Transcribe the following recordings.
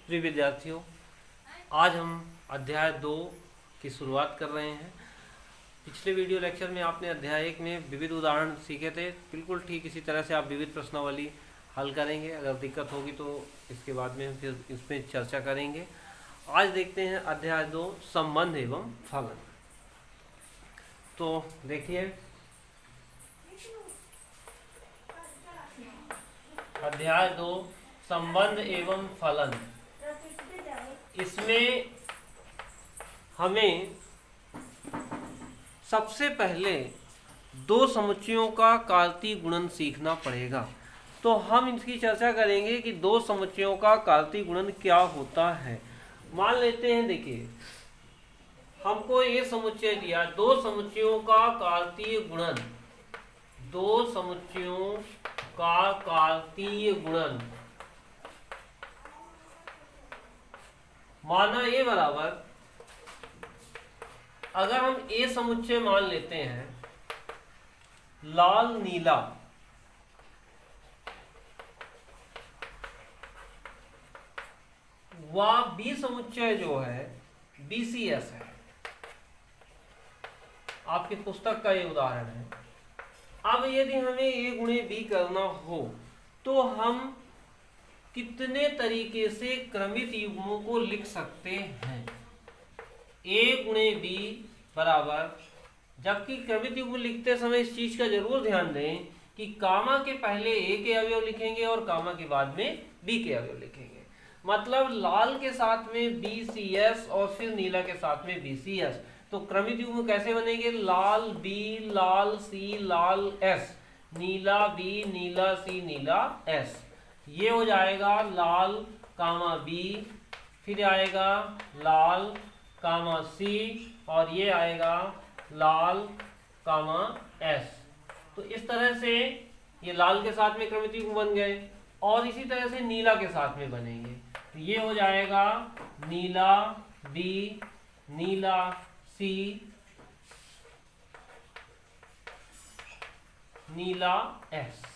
प्रिय विद्यार्थियों, आज हम अध्याय 2 की शुरुआत कर रहे हैं। पिछले वीडियो लेक्चर में आपने अध्याय 1 में विविध उदाहरण सीखे थे। बिल्कुल ठीक इसी तरह से आप विविध प्रश्नावली हल करेंगे। अगर दिक्कत होगी तो इसके बाद में हम फिर इसमें चर्चा करेंगे। आज देखते हैं अध्याय 2 संबंध एवं फलन। तो देखिए, अध्याय 2 संबंध एवं फलन। इसमें हमें सबसे पहले दो समुच्चयों का कार्तीय गुणन सीखना पड़ेगा। तो हम इसकी चर्चा करेंगे कि दो समुच्चयों का कार्तीय गुणन क्या होता है। मान लेते हैं, देखिए हमको ये समुच्चय दिया, दो समुच्चयों का कार्तीय गुणन, दो समुच्चयों का कार्तीय गुणन माना ए बराबर, अगर हम ए समुच्चय मान लेते हैं लाल नीला, व बी समुच्चय जो है BCS है। आपकी पुस्तक का ये उदाहरण है। अब यदि हमें A गुणे B करना हो तो हम कितने तरीके से क्रमित युग्मों को लिख सकते हैं। A गुणे B बराबर, जबकि क्रमित युग्म लिखते समय इस चीज का जरूर ध्यान दें कि कामा के पहले A के अवयव लिखेंगे और कामा के बाद में B के अवयव लिखेंगे। मतलब लाल के साथ में BCS और फिर नीला के साथ में BCS। तो क्रमित युग्म कैसे बनेंगे? लाल B, लाल C, लाल S, नीला B, नीला C, नीला S। ये हो जाएगा लाल कामा B, फिर आएगा लाल कामा C, और ये आएगा लाल कामा S। तो इस तरह से ये लाल के साथ में क्रमित युग्म बन गए, और इसी तरह से नीला के साथ में बनेंगे। तो ये हो जाएगा नीला B, नीला C, नीला S।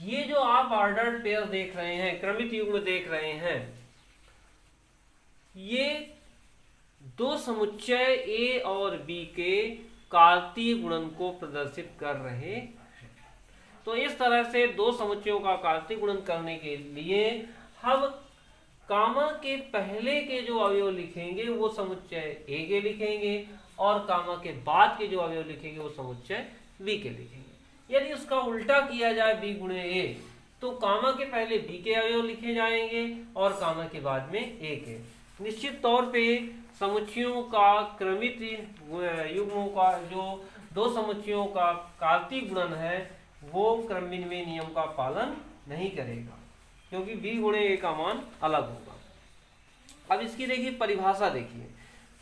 ये जो आप ऑर्डर्ड पेयर देख रहे हैं, क्रमित युग्म देख रहे हैं, ये दो समुच्चय A और B के कार्तीय गुणन को प्रदर्शित कर रहे हैं। तो इस तरह से दो समुच्चयों का कार्तीय गुणन करने के लिए हम कामा के पहले के जो अवयव लिखेंगे वो समुच्चय A के लिखेंगे, और कामा के बाद के जो अवयव लिखेंगे वो समुच्चय B के लिखेंगे। यदि उसका उल्टा किया जाए B गुणे A, तो कामा के पहले B के अवयव लिखे जाएंगे और कामा के बाद में A के। निश्चित तौर पे समुच्चयों का क्रमित युग्मों का जो दो समुच्चयों का कार्तीय गुणन है वो क्रम विनिमय नियम का पालन नहीं करेगा, क्योंकि B गुणे A का मान अलग होगा। अब इसकी देखिए परिभाषा, देखिए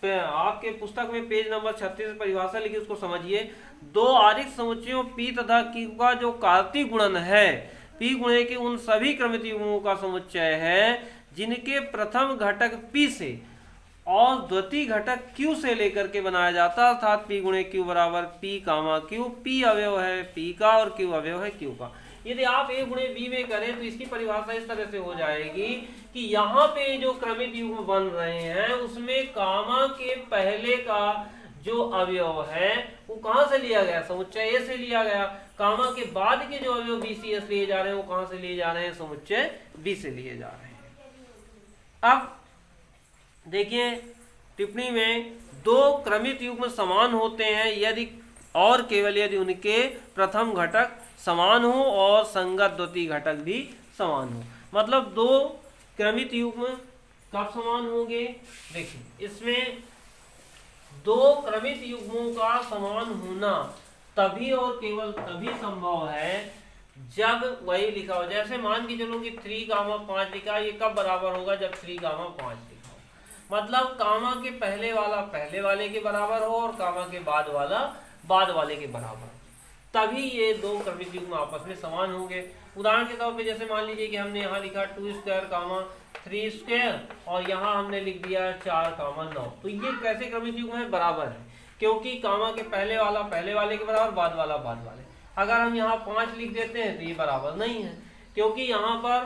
आपके पुस्तक में पेज नंबर 36 परिभाषा लिखी, उसको समझिए। दो आरिक्त समुच्चयों P तथा Q का जो कार्तीय गुणन है P गुणे के उन सभी क्रमित युग्मों का समुच्चय है जिनके प्रथम घटक P से और द्वितीय घटक Q से लेकर के बनाया जाता है, अर्थात P गुणे Q बराबर P कामा Q। P अवयव है P का और Q अवयव है Q का। यदि आप A गुणे B में करें तो इसकी परिभाषा इस तरह से हो जाएगी कि यहाँ पे जो क्रमित युग्म बन रहे हैं उसमें कामा के पहले का जो अवयव है वो कहाँ से लिया गया? समुच्चय A से लिया गया। कामा के बाद के जो अवयव BCS लिए जा रहे हैं वो कहाँ से लिए जा रहे हैं? समुच्चय B से लिए जा रहे हैं। अब देखिए टिप्पणी में, दो क्रमित युग्म समान होते हैं यदि और केवल यदि उनके प्रथम घटक समान हो और संगत द्वितीय घटक भी समान हो। मतलब दो क्रमित युग्म कब समान होंगे? देखिए इसमें दो क्रमित युग्मों का समान होना तभी और केवल तभी संभव है जब वही लिखा हो। जैसे मान के चलो कि 3 कामा 5 लिखा, ये कब बराबर होगा? जब 3 कामा 5 लिखा हो। मतलब कामा के पहले वाला पहले वाले के बराबर हो और कामा के बाद वाला बाद वाले के बराबर, तभी ये दो क्रमित युग्म आपस में समान होंगे। उदाहरण के तौर पे जैसे मान लीजिए कि हमने यहाँ लिखा 2 स्क्वायर कामा 3 स्क्वायर, और यहाँ हमने लिख दिया 4 कामा 9। तो ये कैसे क्रमित युग्म है? बराबर है, क्योंकि कामा के पहले वाला पहले वाले के बराबर, बाद वाला बाद वाले। अगर हम यहाँ 5 लिख देते हैं तो ये बराबर नहीं है। क्योंकि यहाँ पर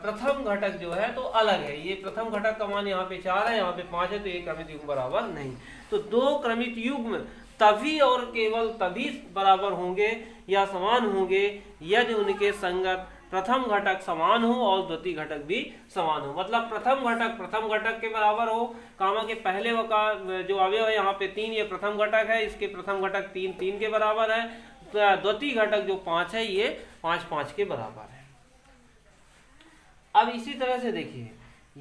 प्रथम घटक जो है तो अलग है। ये प्रथम घटक का मान यहाँ पे 4 है, यहाँ पे 5 है, तो ये क्रमित युग्म बराबर नहीं। तो दो क्रमित युग्म तभी और केवल तभी बराबर होंगे या समान होंगे यदि उनके संगत प्रथम घटक समान हो और द्वितीय घटक भी समान हो। मतलब प्रथम घटक के बराबर हो, कामा के पहले का जो अवयव है यहाँ पे 3, ये प्रथम घटक है, इसके प्रथम घटक 3 के बराबर है, द्वितीय घटक जो 5 है ये 5 के बराबर है। अब इसी तरह से देखिए,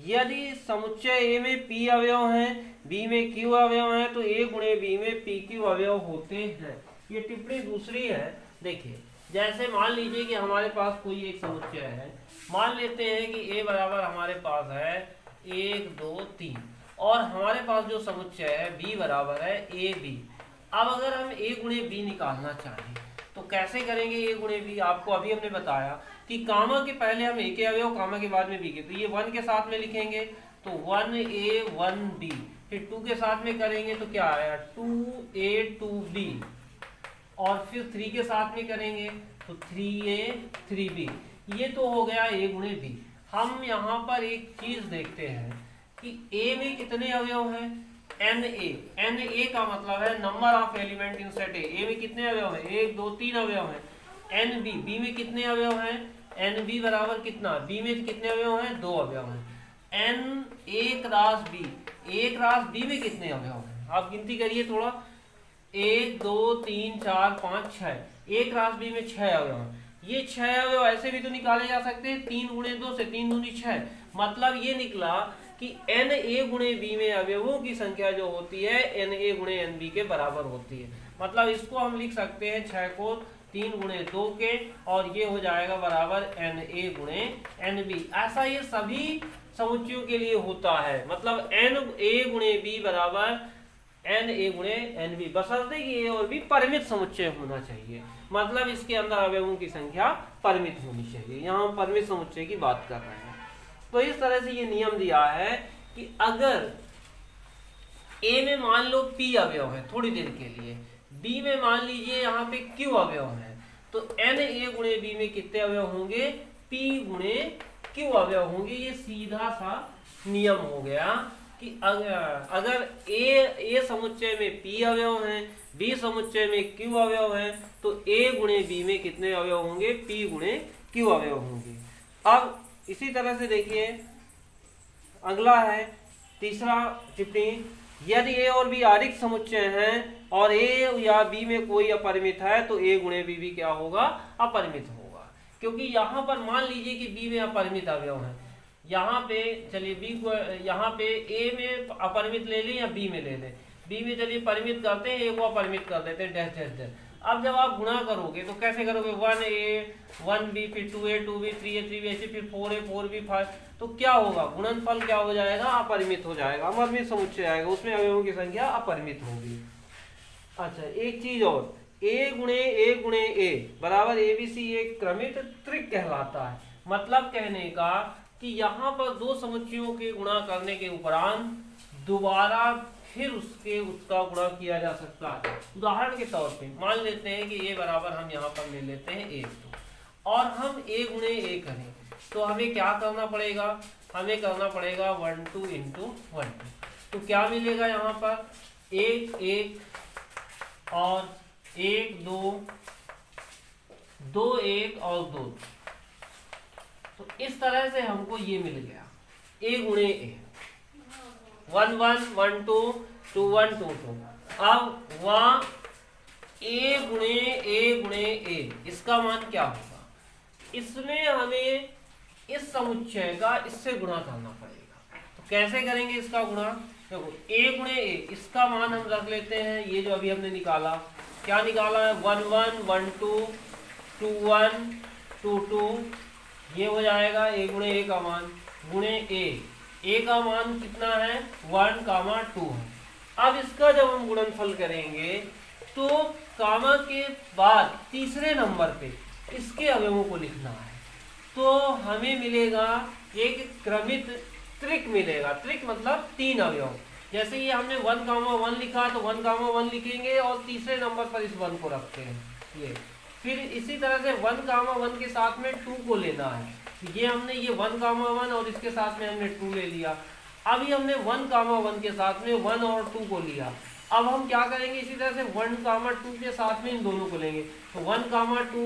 यदि समुच्चय ए में p अवयव हैं, b में q अवयव हैं, तो a गुणे b में pq अवयव होते हैं। ये टिप्पणी दूसरी है। देखिए, जैसे मान लीजिए कि हमारे पास कोई एक समुच्चय है, मान लेते हैं कि a बराबर हमारे पास है 1 2 3 और हमारे पास जो समुच्चय है b बराबर है ab। अब अगर हम a गुणे b निकालना चाहें तो कैसे करेंगे? a गुणे b आपको अभी हमने बताया कि कामा के पहले हम a के अवयव, कामा के बाद में b के, तो ये 1 के साथ में लिखेंगे तो 1a 1b, फिर 2 के साथ में करेंगे तो क्या आया 2a 2b, और फिर 3 के साथ में करेंगे तो 3a 3b। ये तो हो गया a गुणे b। हम यहाँ पर एक चीज देखते हैं कि a में कितने अवयव हैं? na का मतलब है number of element in set a में कितने अवयव हैं? 1 2 3 अवयव हैं। b में कितने अवयव हैं? nb बराबर कितना? b में कितने अवयव हैं? 2 अवयव हैं। a क्रॉस b में कितने अवयव हैं? आप गिनती करिए थोड़ा, 1 2 3 4 5 6, a क्रॉस b में 6 अवयव हैं। ये 6 अवयव ऐसे भी तो निकाले जा सकते हैं, 3 गुणे 2 से 3 दूनी 6। मतलब ये निकला कि na गुणे b में अवयवों की संख्या जो होती है na गुणे nb के बराबर होती है। मतलब इसको हम लिख सकते हैं 6 को 3 गुणे 2 के, और ये हो जाएगा बराबर na गुणे nb। ऐसा ये सभी समुच्चयों के लिए होता है। मतलब na गुणे b बराबर na गुणे nb, बशर्ते कि a और b परिमित समुच्चय होना चाहिए। मतलब इसके अंदर अवयवों की संख्या परिमित होनी चाहिए। यहाँ हम परिमित समुच्चय की बात कर रहे हैं। तो इस तरह से ये नियम दिया है कि अगर a में मान लो p अवयव है थोड़ी देर के लिए, b में मान लीजिए यहाँ पे q अवयव है, तो na गुणे b में कितने अवयव होंगे? p गुणे q अवयव होंगे। ये सीधा सा नियम हो गया कि अगर a समुच्चय में p अवयव हैं, b समुच्चय में q अवयव हैं, तो a गुणे b में कितने अवयव होंगे? p गुणे q अवयव होंगे। अब इसी तरह से देखिए, अगला है तीसरा टिप्पणी, यदि a और b आरिक्त समुच्चय हैं और a या b में कोई अपरिमित है तो a गुणे b भी क्या होगा? अपरिमित होगा। क्योंकि यहाँ पर मान लीजिए कि b में अपरिमित अवयव हैं, यहाँ पे चलिए b को, यहाँ पे a में अपरिमित ले लें या b में ले लें। b में चलिए परिमित करते हैं, a को अपरिमित कर देते हैं डैश डैश डैश। अब जब आप गुणा करोगे तो कैसे करोगे? 1a 1b, फिर 2a 2b, 3a 3b, ऐसे फिर 4a 4b 5, तो क्या होगा? गुणनफल क्या हो जाएगा? अपरिमित हो जाएगा, अपरिमित समुच्चय आएगा, उसमें अवयवों की संख्या अपरिमित होगी। अच्छा, एक चीज और, a गुणे a बराबर abc एक क्रमित त्रिक कहलाता है। मतलब कहने का कि यहाँ पर दो समुच्चयों के गुणा करने के उपरांत दोबारा फिर उसका गुणा किया जा सकता है। उदाहरण के तौर पे मान लेते हैं कि a बराबर हम यहाँ पर ले लेते हैं 1 2, और हम a गुणे a करें तो हमें क्या करना पड़ेगा? हमें करना पड़ेगा 1 2 इंटू 1 2। तो क्या मिलेगा यहाँ पर? 1 1 और 1 2 2 1 और 2। तो इस तरह से हमको ये मिल गया a गुणे a, 1 1 1 2 2 1 2 2। अब वहाँ a गुणे a, इसका मान क्या होगा? इसमें हमें इस समुच्चय का इससे गुणा करना पड़ेगा। तो कैसे करेंगे इसका गुणा? देखो, a गुणे a, इसका मान हम रख लेते हैं, ये जो अभी हमने निकाला, क्या निकाला है? 1 1 1 2 2 1 2 2, ये हो जाएगा a गुणे a का मान गुणे a का मान कितना है? 1 2 है। अब इसका जब हम गुणनफल करेंगे तो कामा के बाद तीसरे नंबर पे इसके अवयवों को लिखना है, तो हमें मिलेगा एक क्रमित त्रिक मिलेगा। त्रिक मतलब 3 अवयव। जैसे ये हमने 1 1 लिखा तो 1 1 लिखेंगे और तीसरे नंबर पर इस 1 को रखते हैं ये, फिर इसी तरह से 1, 1 के साथ में 2 को लेना है। ये हमने ये 1, 1 और इसके साथ में हमने 2 ले लिया। अभी हमने 1, 1 के साथ में 1 और 2 को लिया। अब हम क्या करेंगे, इसी तरह से 1, 2 के साथ में इन दोनों को लेंगे। तो 1, 2,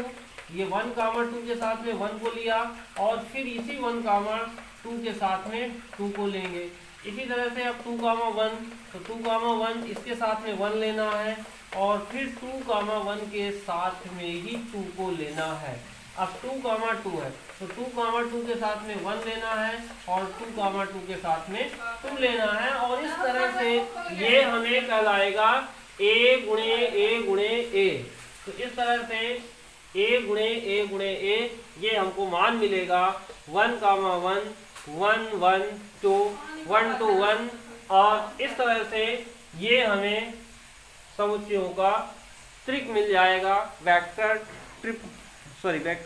ये 1, 2 के साथ में 1 को लिया और फिर इसी 1, 2 के साथ में 2 को लेंगे। इसी तरह से अब 2, 1, तो 2, 1 इसके साथ में 1 लेना है और फिर 2, 1 के साथ में ही 2 को लेना है। अब 2, 2 है तो 2, 2 के साथ में 1 लेना है और 2, 2 के साथ में 2 लेना है। और इस तरह से ये हमें कहलाएगा a गुणे a गुणे a। तो इस तरह से a गुणे a गुणे a ये हमको मान मिलेगा 1, 1, 1, 1, 2, 1 to 1। और इस तरह से ये हमें समुच्चयों का त्रिक मिल जाएगा, वेक्टर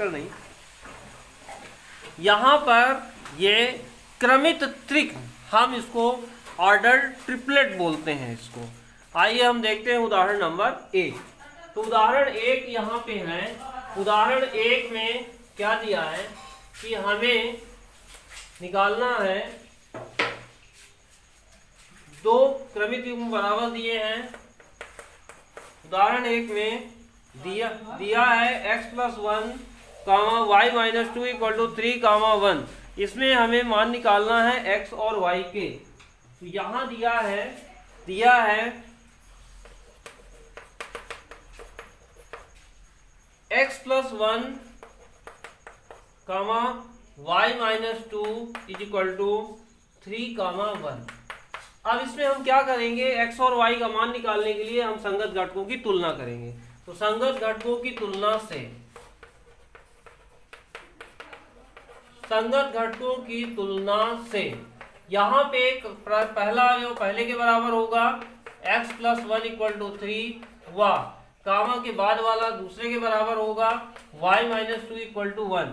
नहीं, यहाँ पर ये क्रमित त्रिक, हम इसको ऑर्डर ट्रिपलेट बोलते हैं इसको। आइए हम देखते हैं उदाहरण नंबर 1। तो उदाहरण 1 यहाँ पे है। उदाहरण 1 में क्या दिया है कि हमें निकालना है 2 क्रमित युग्म बराबर दिए हैं। उदाहरण 1 में दिया है x + 1, y - 2 = 3, 1। इसमें हमें मान निकालना है x और y के। तो यहाँ दिया है x + 1, y - 2 = 3, 1। अब इसमें हम क्या करेंगे, x और y का मान निकालने के लिए हम संगत घटकों की तुलना करेंगे। तो संगत घटकों की तुलना से यहाँ पे पहला अवयव पहले के बराबर होगा, x + 1 = 3 व कामा के बाद वाला दूसरे के बराबर होगा, y - 2 = 1।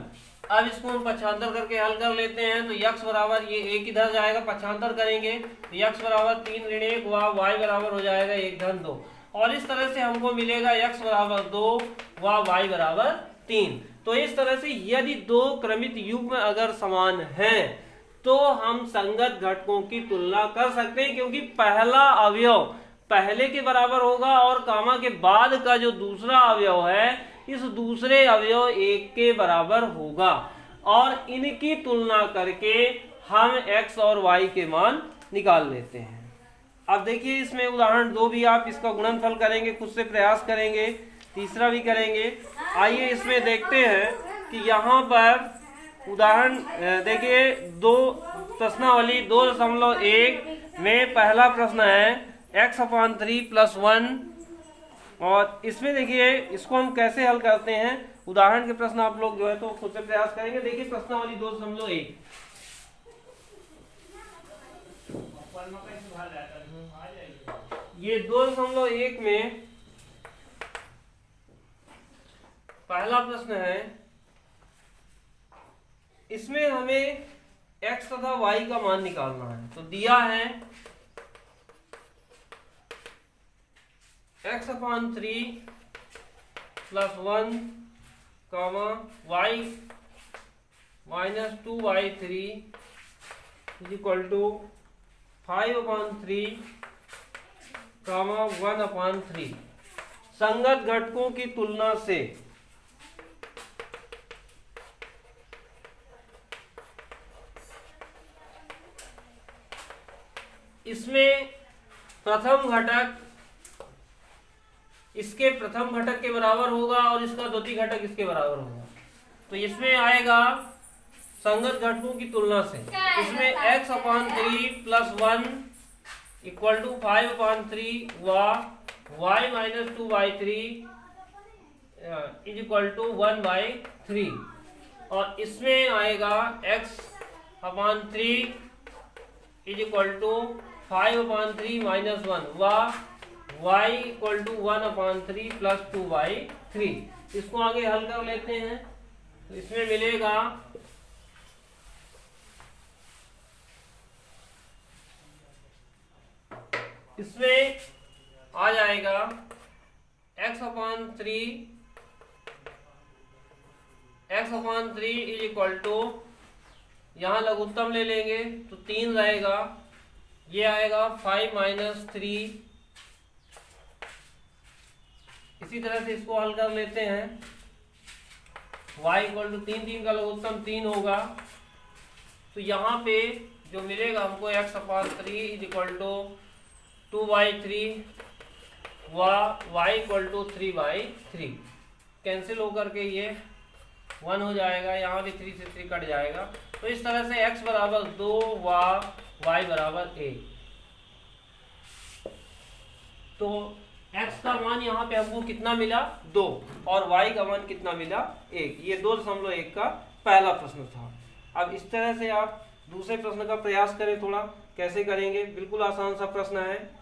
अब इसको हम पक्षांतर करके हल कर लेते हैं। तो x बराबर, ये एक इधर जाएगा, पक्षांतर करेंगे तो x बराबर 3 ऋण 1 व y बराबर हो जाएगा 1 धन 2। और इस तरह से हमको मिलेगा x बराबर 2 व y बराबर 3। तो इस तरह से यदि 2 क्रमित युग्म अगर समान हैं तो हम संगत घटकों की तुलना कर सकते हैं, क्योंकि पहला अवयव पहले के बराबर होगा और कामा के बाद का जो दूसरा अवयव है इस दूसरे अवयव 1 के बराबर होगा। और इनकी तुलना करके हम x और y के मान निकाल लेते हैं। अब देखिए इसमें उदाहरण 2 भी आप इसका गुणनफल करेंगे, खुद से प्रयास करेंगे, तीसरा भी करेंगे। आइए इसमें देखते हैं कि यहाँ पर उदाहरण देखिए 2 प्रश्नावली 2.1 में पहला प्रश्न है x/3 + 1। और इसमें देखिए इसको हम कैसे हल करते हैं। उदाहरण के प्रश्न आप लोग जो है तो खुद से प्रयास करेंगे। देखिए प्रश्नावली 2.1, ये 2.1 में पहला प्रश्न है। इसमें हमें x तथा y का मान निकालना है। तो दिया है x/3 + 1, y - 2y3 = 5/3, 1/3। संगत घटकों की तुलना से इसमें प्रथम घटक इसके प्रथम घटक के बराबर होगा और इसका द्वितीय घटक इसके बराबर होगा। तो इसमें आएगा संगत घटकों की तुलना से, इसमें x/3 + 1 = 5/3 व y - 2y3 = 1/3। और इसमें आएगा x/3 = 5/3 - 1 व y = 1/3 + 2/3। इसको आगे हल कर लेते हैं। तो इसमें मिलेगा इसमें आ जाएगा x/3 x upon 3 is equal to, यहाँ लघुत्तम ले लेंगे तो 3 रहेगा, ये आएगा 5 माइनस 3। इसी तरह से इसको हल कर लेते हैं, y इक्वल टू 3 का लघुत्तम 3 होगा, तो यहाँ पे जो मिलेगा हमको x upon 3 is equal to 2/3 व y इक्वल टू 3/3 कैंसिल होकर के ये 1 हो जाएगा, यहाँ भी 3 से 3 कट जाएगा। तो इस तरह से x बराबर 2 व y बराबर 1। तो x का मान यहाँ पे हमको कितना मिला 2 और y का मान कितना मिला 1। ये 2.1 का पहला प्रश्न था। अब इस तरह से आप दूसरे प्रश्न का प्रयास करें, थोड़ा कैसे करेंगे, बिल्कुल आसान सा प्रश्न है।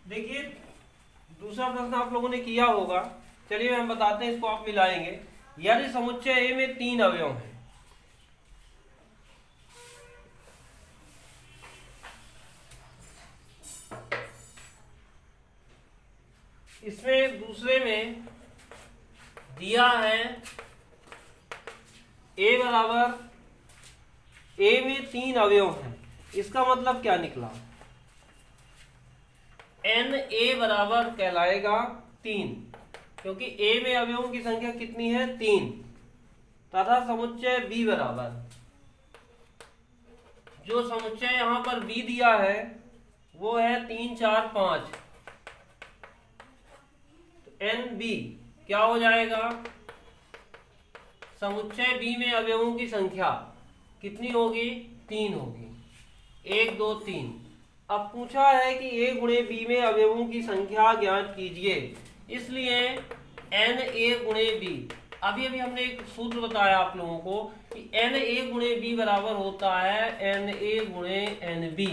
देखिए दूसरा प्रश्न आप लोगों ने किया होगा, चलिए हम बताते हैं, इसको आप मिलाएंगे। यदि समुच्चय ए में 3 अवयव हैं, इसमें दूसरे में दिया है ए बराबर, ए में 3 अवयव हैं, इसका मतलब क्या निकला, एन ए बराबर कहलाएगा 3, क्योंकि ए में अवयवों की संख्या कितनी है 3, तथा समुच्चय बी बराबर, जो समुच्चय यहां पर बी दिया है वो है 3 4 5, तो एन बी क्या हो जाएगा, समुच्चय बी में अवयवों की संख्या कितनी होगी 3 होगी, 1 2 3। अब पूछा है कि ए गुणे बी में अवयवों की संख्या ज्ञात कीजिए, इसलिए एन ए गुणे बी, अभी हमने एक सूत्र बताया आप लोगों को कि एन ए गुणे बी बराबर होता है एन ए गुणे एन बी,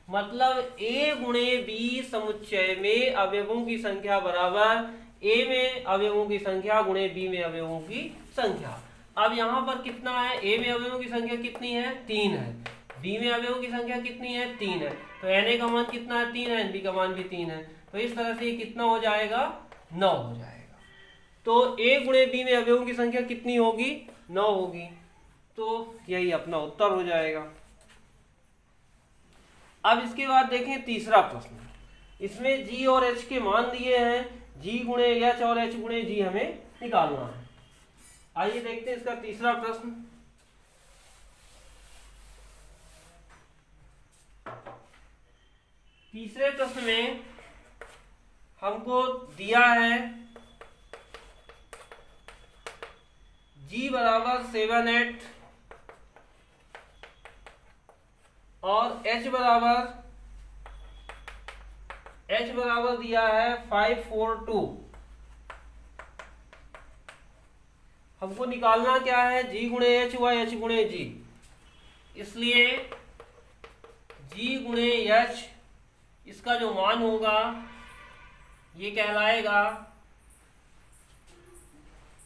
मतलब ए गुणे बी समुच्चय में अवयवों की संख्या बराबर ए में अवयवों की संख्या गुणे बी में अवयवों की संख्या। अब यहाँ पर कितना है, ए में अवयवों की संख्या कितनी है 3 है, बी में अवयवों की संख्या कितनी है 3 है, तो एन ए का मान कितना है 3 है, एन बी का मान भी 3 है, तो इस तरह से ये कितना हो जाएगा 9 हो जाएगा। तो ए गुणे बी में अवयवों की संख्या कितनी होगी 9 होगी, तो यही अपना उत्तर हो जाएगा। अब इसके बाद देखें तीसरा प्रश्न, इसमें जी और एच के मान दिए हैं, जी गुणे एच और एच गुणे जी हमें निकालना है। आइए देखते हैं इसका तीसरा प्रश्न। तीसरे प्रश्न में हमको दिया है G बराबर 7 8 और H बराबर दिया है 5 4 2। हमको निकालना क्या है, G गुणे H व H गुणे G, इसलिए G गुणे H इसका जो मान होगा ये कहलाएगा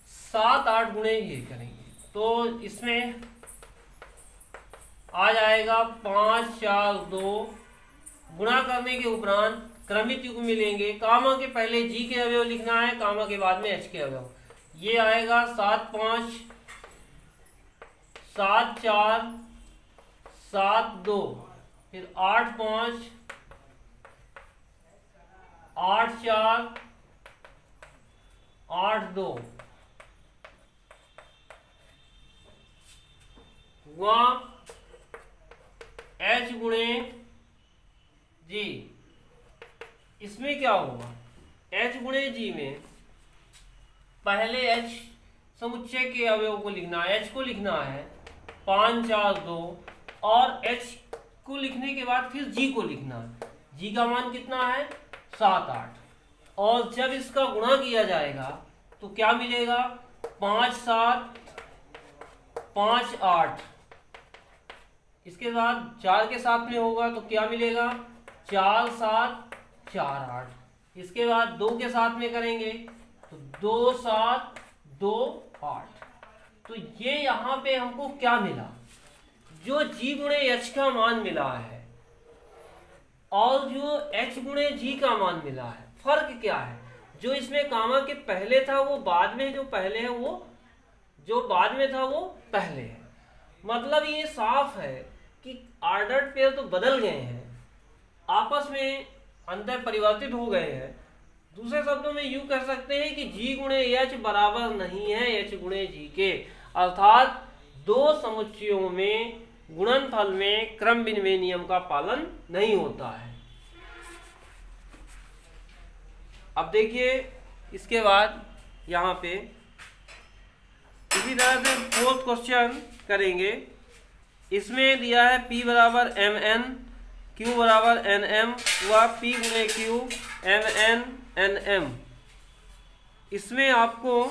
7 8 गुणे ये करेंगे तो इसमें आ जाएगा 5 4 2, गुणा करने के उपरांत क्रमित युग्म मिलेंगे, कामा के पहले जी के अवयव लिखना है, कामा के बाद में एच के अवयव। ये आएगा 7 5 7 4 7 2, फिर 8 5 8 4 8 2, वहाँ एच गुणे जी। इसमें क्या होगा, एच गुणे जी में पहले एच समुच्चय के अवयव को लिखना है, एच को लिखना है 5 4 2, और एच को लिखने के बाद फिर जी को लिखना है, जी का मान कितना है 7 8, और जब इसका गुणा किया जाएगा तो क्या मिलेगा 5 7 5 8, इसके बाद 4 के साथ में होगा तो क्या मिलेगा 4 7 4 8, इसके बाद 2 के साथ में करेंगे तो 2 7 2 8। तो ये यहाँ पे हमको क्या मिला, जो g गुणे h का मान मिला है और जो h गुणे g का मान मिला है, फर्क क्या है, जो इसमें कामा के पहले था वो बाद में, जो पहले है वो जो बाद में था वो पहले है। मतलब ये साफ है कि ऑर्डर्ड पेयर तो बदल गए हैं, आपस में अंतर परिवर्तित हो गए हैं। दूसरे शब्दों में यूं कह सकते हैं कि g गुणे h बराबर नहीं है h गुणे g के, अर्थात दो समुच्चयों में गुणनफल में क्रम विनिमय नियम का पालन नहीं होता है। अब देखिए इसके बाद यहाँ पे इसी तरह से फोर्थ क्वेश्चन करेंगे। इसमें दिया है p बराबर mn, q बराबर nm, हुआ p गुणे q mn nm। इसमें आपको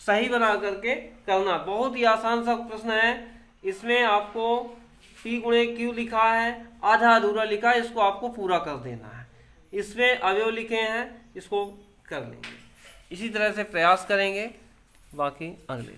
सही बना करके करना, बहुत ही आसान सा प्रश्न है। इसमें आपको p गुणे q लिखा है, आधा अधूरा लिखा है, इसको आपको पूरा कर देना है। इसमें अवयव लिखे हैं, इसको कर लेंगे। इसी तरह से प्रयास करेंगे, बाकी अगले